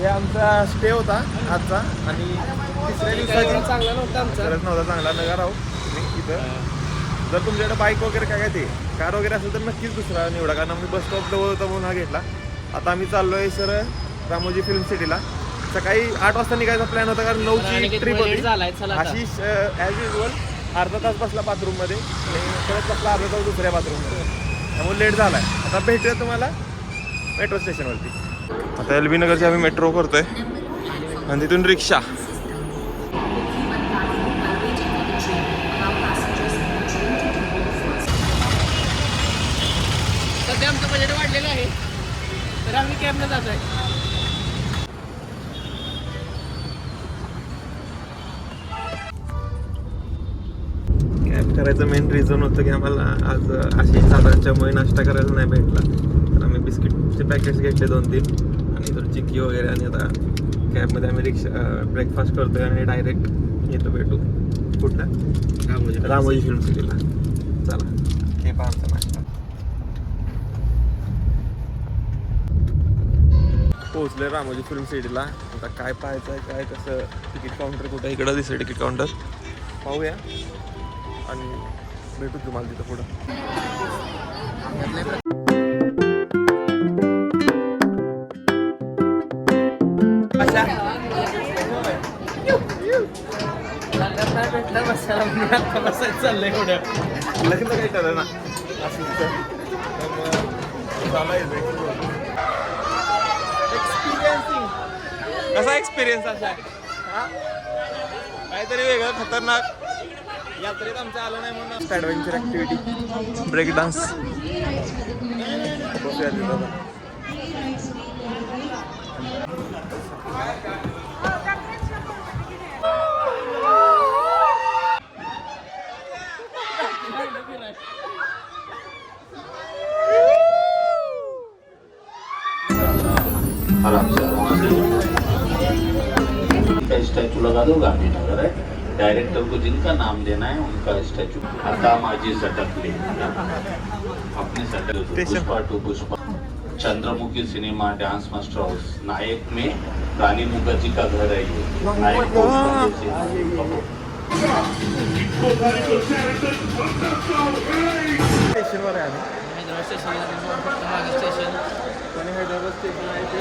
हे आमचा स्टे होता आजचा आणि तिसऱ्या दिवसाची चांगला नव्हता आमचा. खरंच नव्हता चांगला. नगर आहो तुम्ही इथं. जर तुमच्याकडे बाईक वगैरे काय ते कार वगैरे असेल तर नक्कीच दुसरा निवडा, कारण आम्ही बस स्टॉप जवळ होता म्हणून हा घेतला. आता आम्ही चाललो आहे सर रामोजी फिल्म सिटीला. सकाळी 8 वाजता निघायचा प्लॅन होता, कारण 9ची ट्रिप होती. आशिष ॲज युजल अर्धा तास बसला बाथरूममध्ये आणि परत बसला अर्धा तास दुसऱ्या बाथरूममध्ये, त्यामुळे लेट झाला आहे. आता भेटूया तुम्हाला मेट्रो स्टेशनवरती. आता एल बी नगरची आम्ही मेट्रो करतोय आणि तिथून रिक्षा. सध्या आमचं बजेट वाढलेलं आहे तर आम्ही कॅबनं जात आहे. कॅब करायचं मेन रिझन होतं की आम्हाला आज आशिष दादांच्यामुळे नाश्ता करायला नाही भेटला, तर आम्ही बिस्किटचे पॅकेट्स घेतले 2-3 आणि तर चिक्की वगैरे. आणि आता कॅबमध्ये आम्ही ब्रेकफास्ट करतोय आणि डायरेक्ट येतो भेटू कुठला रामोजी फिल्म सिटीला. चला हे पहा आमचा नाश्ता. पोहोचले रामोजी फिल्म सिटीला. आता काय पाहायचं आहे काय कसं, तिकीट काउंटर कुठं इकडं दिसेल तिकीट काउंटर, पाहूया आणि भेटू तुम्हाला तिथं पुढं. बसायचं चाललंय पुढे. लग्न काही ठरलं ना असं एक्सपिरियन्सिंग. कसा एक्सपिरियन्स असा काहीतरी वेगळं खतरनाक यात्रेत आमचं आलं नाही म्हणून. ॲडव्हेंचर ॲक्टिव्हिटी ब्रेक डान्स बसूया तिथं. स्टैचू लगा दो गांधीनगर है. डायरेक्टर को जिनका नाम देना है उनका स्टैचू. आता माझी सटकली अपने सटक. Pushpa 2 Pushpa, Chandramukhi cinema, dance master house, Nayak में रानी मुखर्जी का घर है ये. नायक स्टेशनवर आहे आम्ही. हैदराबाद स्टेशन आणि हैदराबाद स्टेशन आहे ते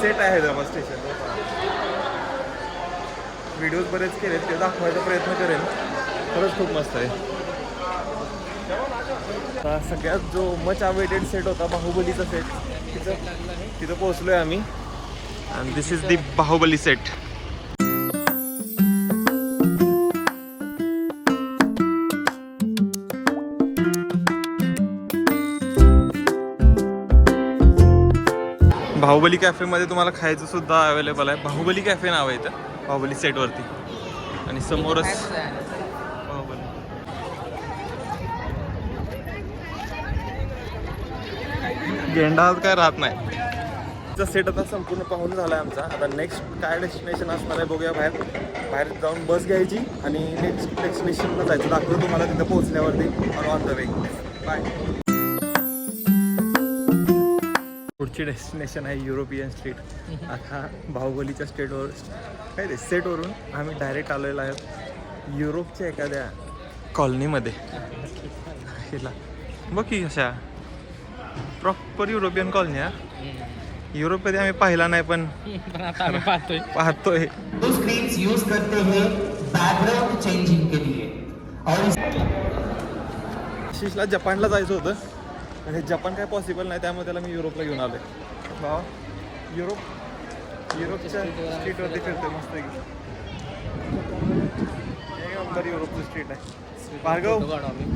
सेट आहे. हैदराबाद स्टेशन व्हिडिओज बरेच केलेत, ते दाखवायचा प्रयत्न करेन. खरंच खूप मस्त आहे. आता सगळ्यात जो मच अवेटेड सेट होता बाहुबलीचा सेट, तिथं पोहोचलोय आम्ही. आणि this is the Baahubali set. Baahubali कॅफेमध्ये तुम्हाला खायचं सुद्धा अवेलेबल आहे. बाहुबली कॅफे नाव आहे इथं बाहुबली सेटवरती. आणि समोरच बाहुबली. गेंडा काय राहत नाही. सेट आता संपूर्ण पाहून झाला आहे आमचा. आता नेक्स्ट काय डेस्टिनेशन असणार आहे बघूया. बाहेर जाऊन बस घ्यायची आणि नेक्स्ट डेस्टिनेशनला जायचं. दाखवतो तुम्हाला तिथं पोहोचल्यावरती ऑन द वे. बाय. पुढची डेस्टिनेशन आहे युरोपियन स्ट्रीट. आता बाहुबलीच्या स्टेटवर काय ते सेटवरून आम्ही डायरेक्ट आलेलो आहे युरोपच्या एखाद्या कॉलनीमध्ये. हिला बघ की कशा प्रॉपर युरोपियन कॉलनी आहे. युरोपमध्ये आम्ही पाहिला नाही पण आता आम्ही पाहतोय. स्क्रीन्स यूज करते हैं बैकग्राउंड चेंजिंग के लिए. और आशिषला जपानला जायचं होतं आणि जपान काय पॉसिबल नाही, त्यामुळे त्याला मी युरोपला घेऊन आलोय. भावा युरोपच्या स्ट्रीटवरती फिरतोय मस्त एक नंबर युरोपची स्ट्रीट आहे. भार्गव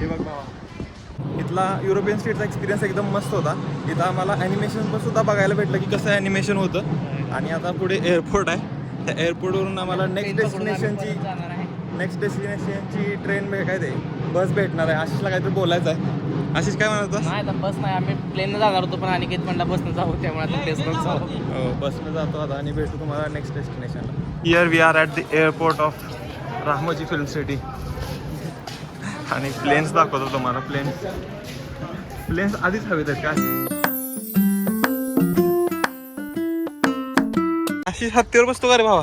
हे बघ भावा, इथला युरोपियन स्ट्रीटचा एक्सपिरियन्स एकदम मस्त होता. इथं आम्हाला ॲनिमेशन पण सुद्धा बघायला भेटलं की कसं ॲनिमेशन होतं. आणि आता पुढे एअरपोर्ट आहे. त्या एअरपोर्टवरून आम्हाला नेक्स्ट डेस्टिनेशनची ट्रेन काय ते बस भेटणार आहे. आशिषला काहीतरी बोलायचं आहे. आशिष काय म्हणत होता? नाही आता बस नाही, आम्ही प्लेननं जाणार होतो पण अनिकेत म्हणला बसनं जाऊ, त्यामुळे आता प्लेसनं जाऊ. बसनं जातो आता आणि भेटू तुम्हाला नेक्स्ट डेस्टिनेशनला. Here we are at the airport of Ramoji film city. आणि प्लेन्स दाखवतो तुम्हाला. प्लेन्स आधीच हवेत आहेत का? अशी हत्तीवर बसतो का रे भावा?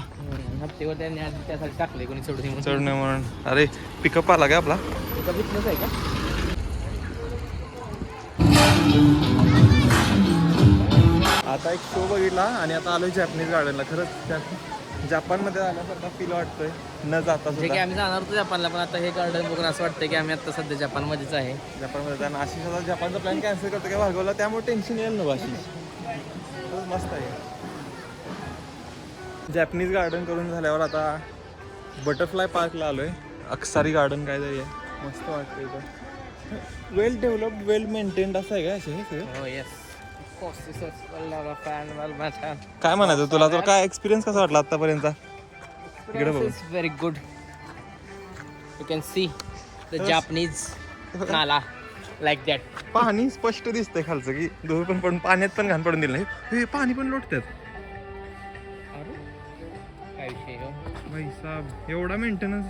हप्तेवर त्यांनी आधी त्यासाठी टाकले कोणी सोडून म्हणून. चढणे म्हणून. अरे पिकअप आला काय आपला? एका बिझनेस आहे का? आता एक शो बघितला आणि आता आलोय जॅपनीज गार्डनला. खरंच जपानमध्ये आल्यासारखा फील वाटतोय न जाता जे की सुद्धा. आम्ही जाणार होतो जपानला, पण आता हे गार्डन बघून असं वाटतं की आम्ही आता सध्या जपानमध्येच आहे. जपानमध्ये जाणं आशिष आता जपानचा प्लॅन कॅन्सल करतो काय भागवला, त्यामुळे टेन्शन येईल ना आशिष. खरंच मस्त आहे. जॅपनीज गार्डन करून झाल्यावर आता बटरफ्लाय पार्कला आलोय. अक्सारी गार्डन काय तरी आहे, मस्त वाटतं इथं. वेल डेव्हलप्ड, वेल मेंटेन्ड असं आहे का असे हे सगळं? हो येस. काय म्हणायचं तुला, तर काय एक्सपिरियन्स कसा वाटला आतापर्यंतचा? इकडे बघ. Very good. You can see the Japanese नाला लाईक दॅट. पाणी स्पष्ट दिसतंय खालचं की दोघं पण पाण्यात पण घाण पडून दिलं नाही. हे पाणी पण लोटतात. काय विषय हो? भाई साहेब, एवढा मेंटेनन्स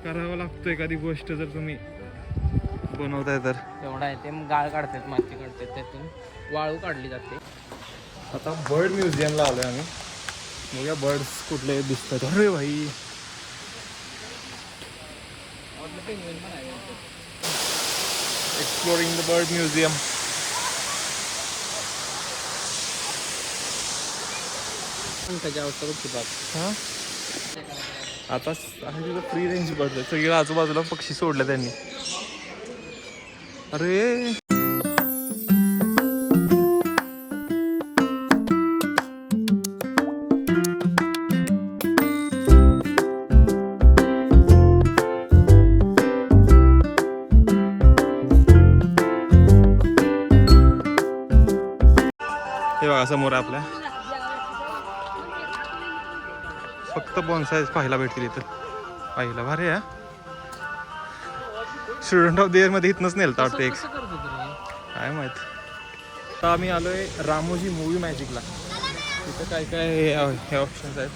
करावा लागतो एखादी गोष्ट जर तुम्ही बनवताय तर. तेवढा आहे ते. मग गाळ काढतात, माती काढतात, त्यातून वाळू काढली जाते. आता बर्ड म्युझियमला आलोय आम्ही. बघूया बर्ड्स कुठले दिसतात. अरे भाई, एक्सप्लोरिंग द बर्ड म्युझियम. त्याची अवस्था बघ की बाप. हां, आता आहे तिथं फ्री रेंज बर्ड आहेत. सगळीकडे आजूबाजूला पक्षी सोडले त्यांनी. अरे हे बघा समोर आपल्या फक्त बॉन्साईज पाहायला भेटतील इथं. पाहिला भारी आहे. स्टुडंट ऑफ द इयर मध्ये इथनंच नेलं वाटतं एक. कसं करतो तुम्ही? काय माहित. आता आम्ही आलोय रामोजी मूवी मॅजिकला. तिथं काय काय हे ऑप्शन्स आहेत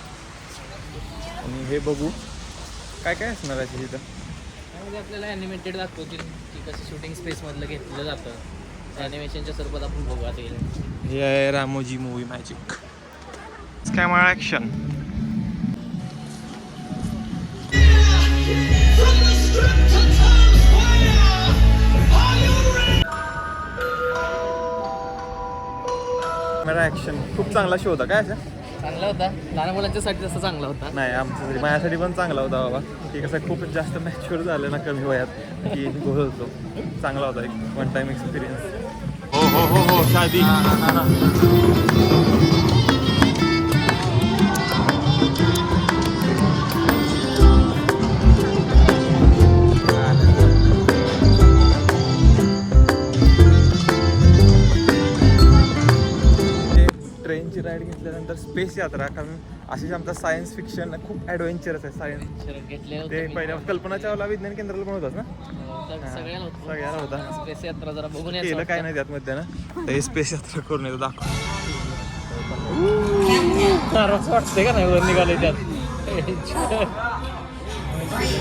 आणि हे बघू काय काय असणार आहे तिथं. त्यामध्ये आपल्याला ॲनिमेटेड दाखवतील की कसं शूटिंग स्पेसमधलं घेतलं जातं. ॲनिमेशनच्या स्वरूपात आपण बघू आता गेलं. हे आहे Ramoji movie magic. Camera action. Camera action खूप चांगला शो होता. काय असं चांगला होता. लहान मुलांच्यासाठी तसं चांगला होता. नाही, आमच्यासाठी माझ्यासाठी पण चांगला होता बाबा. की कसं खूप जास्त मॅच्युअर झालं ना कमी वयात की होतो. चांगला होता, एक वन टाइम एक्सपिरियन्स. हो हो हो हो शादी. ट्रेनची राईड घेतल्यानंतर स्पेस यात्रा, कारण अशीच आमचा सायन्स फिक्शन खूप ॲडव्हेंचरस आहे. सायन्स घेतलेलं ते होतं मी. पहिल्या कल्पना चावला विज्ञान केंद्राला पण होतास ना? सगळ्याला होतं. सगळ्याला होता. स्पेस यात्रा जरा बघून केलं यायचं काय नाही त्यात मध्ये ना. तर हे स्पेस यात्रा करून येतो दाखव. असं वाटतंय का नाही वर निघाले त्यात.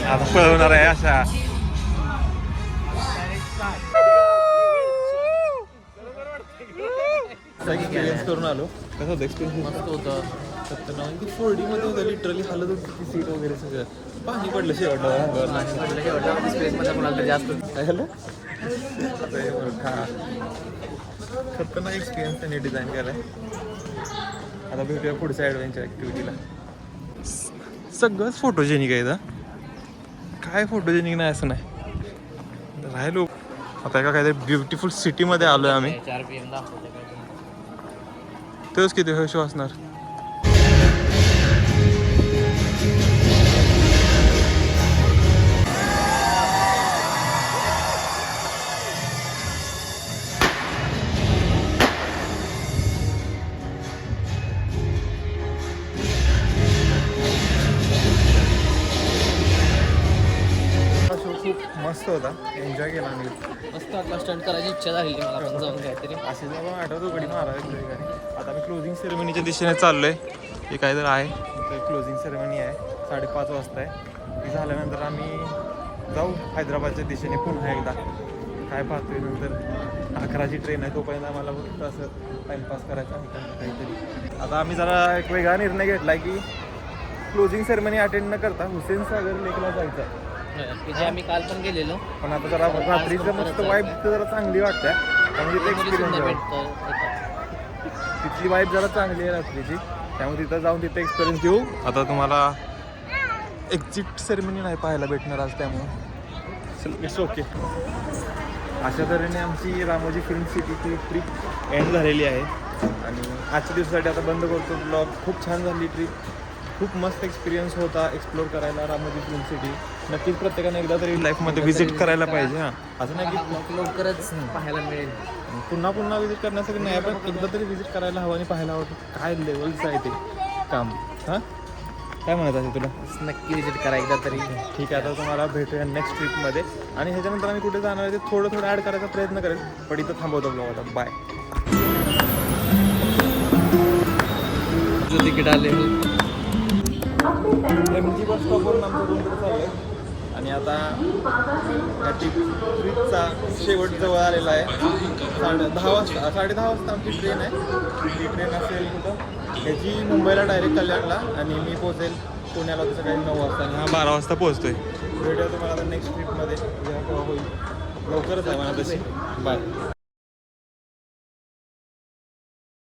आता पळवणार आहे अशा. एक्सपिरियन्स करून आलो. कसं होतं एक्सपिरियन्स? मस्त होतं. सत्तर 4D मध्ये होतं. लिटरली हालत होती सीट वगैरे सगळं. पाणी पडलं शेवटला. स्पेसमध्ये कोणाला तरी जास्त काय झालं? आता हे बघ, हा खतरनाक एक्सपिरियन्स त्यांनी डिझाईन केलाय. आता भेटूया पुढच्या ॲडव्हेंचर ॲक्टिव्हिटीला. सगळंच फोटोजेनिक आहे इथं. काय फोटोजेनिक नाही असं नाही. राहिलो आता एका काहीतरी ब्युटिफुल सिटीमध्ये आलोय आम्ही. 4 PM दाखवते. तेच किती हे शो असणार. शो खूप मस्त होता. एन्जॉय केला आम्ही. मस्त वाटला. स्टंट करायची इच्छा झाली मला पण जाऊन काहीतरी. असे जेव्हा आठवतो गडी महाराज ठिकाणी. आता मी क्लोजिंग सेरेमनीच्या दिशेने चाललोय. हे काहीतरी आहे, क्लोजिंग सेरेमनी आहे. 5:30 वाजता आहे. ती झाल्यानंतर आम्ही जाऊ हैदराबादच्या दिशेने पुन्हा एकदा. काय पाहतोय नंतर 11ची ट्रेन आहे, तोपर्यंत आम्हाला फक्त असं टाईमपास करायचा आहे काहीतरी. आता आम्ही जरा एक वेगळा निर्णय घेतला आहे की क्लोजिंग सेरेमनी अटेंड न करता हुसेन सागर लेकला जायचं आहे. की जे आम्ही काल पण गेलेलो. पण आता जरा रात्रीचं मस्त वाईब जरा चांगली वाटते त्यामुळे तिथे एक्सपिरियन्स तिथली वाईब जरा चांगली आहे रात्रीची, त्यामुळे तिथं जाऊन तिथे एक्सपिरियन्स घेऊ. आता तुम्हाला एक्झिट सेरेमनी नाही पाहायला भेटणार आज, त्यामुळे इट्स ओके. अशा तऱ्हेने आमची रामोजी फिल्म सिटीची ट्रिप एंड झालेली आहे आणि आजच्या दिवसासाठी आता बंद करतो ब्लॉग. खूप छान झाली ट्रिप, खूप मस्त एक्सपिरियन्स होता एक्सप्लोर करायला रामोजी फिल्म सिटी. नक्कीच प्रत्येकाने एकदा तरी लाईफमध्ये व्हिजिट करायला पाहिजे. हां, असं नाही की लवकरच पाहायला मिळेल. पुन्हा पुन्हा व्हिजिट करण्यासाठी नाही, पण एकदा तरी व्हिजिट करायला हवं आणि पाहायला हवं काय लेवलचं आहे ते काम. हां, काय म्हणत आहे तुला? नक्की विजिट करा एकदा तरी. ठीक आहे, आता तुम्हाला भेटूया नेक्स्ट ट्रिपमध्ये आणि ह्याच्यानंतर आम्ही कुठे जाणार आहे ते थोडं थोडं ॲड करायचा प्रयत्न करेल, पण इथं थांबवतो ब्लॉग आता. बाय. जो तिकीट आले MG बस स्टॉपवरून आमचं रूमकडे चाललं आहे आणि आता या ट्रिपचा शेवट जवळ आलेला आहे. 10:30 वाजता 10:30 आमची ट्रेन आहे. ती ट्रेन असेल कुठं ह्याची मुंबईला डायरेक्ट कल्याणला आणि मी पोहोचेल पुण्याला तसं काही 9 वाजता आणि हा 12 वाजता पोहोचतोय. भेटूया तुम्हाला आता नेक्स्ट ट्रिपमध्ये जेव्हा केव्हा होईल, लवकरच आहे मला तशी. बाय.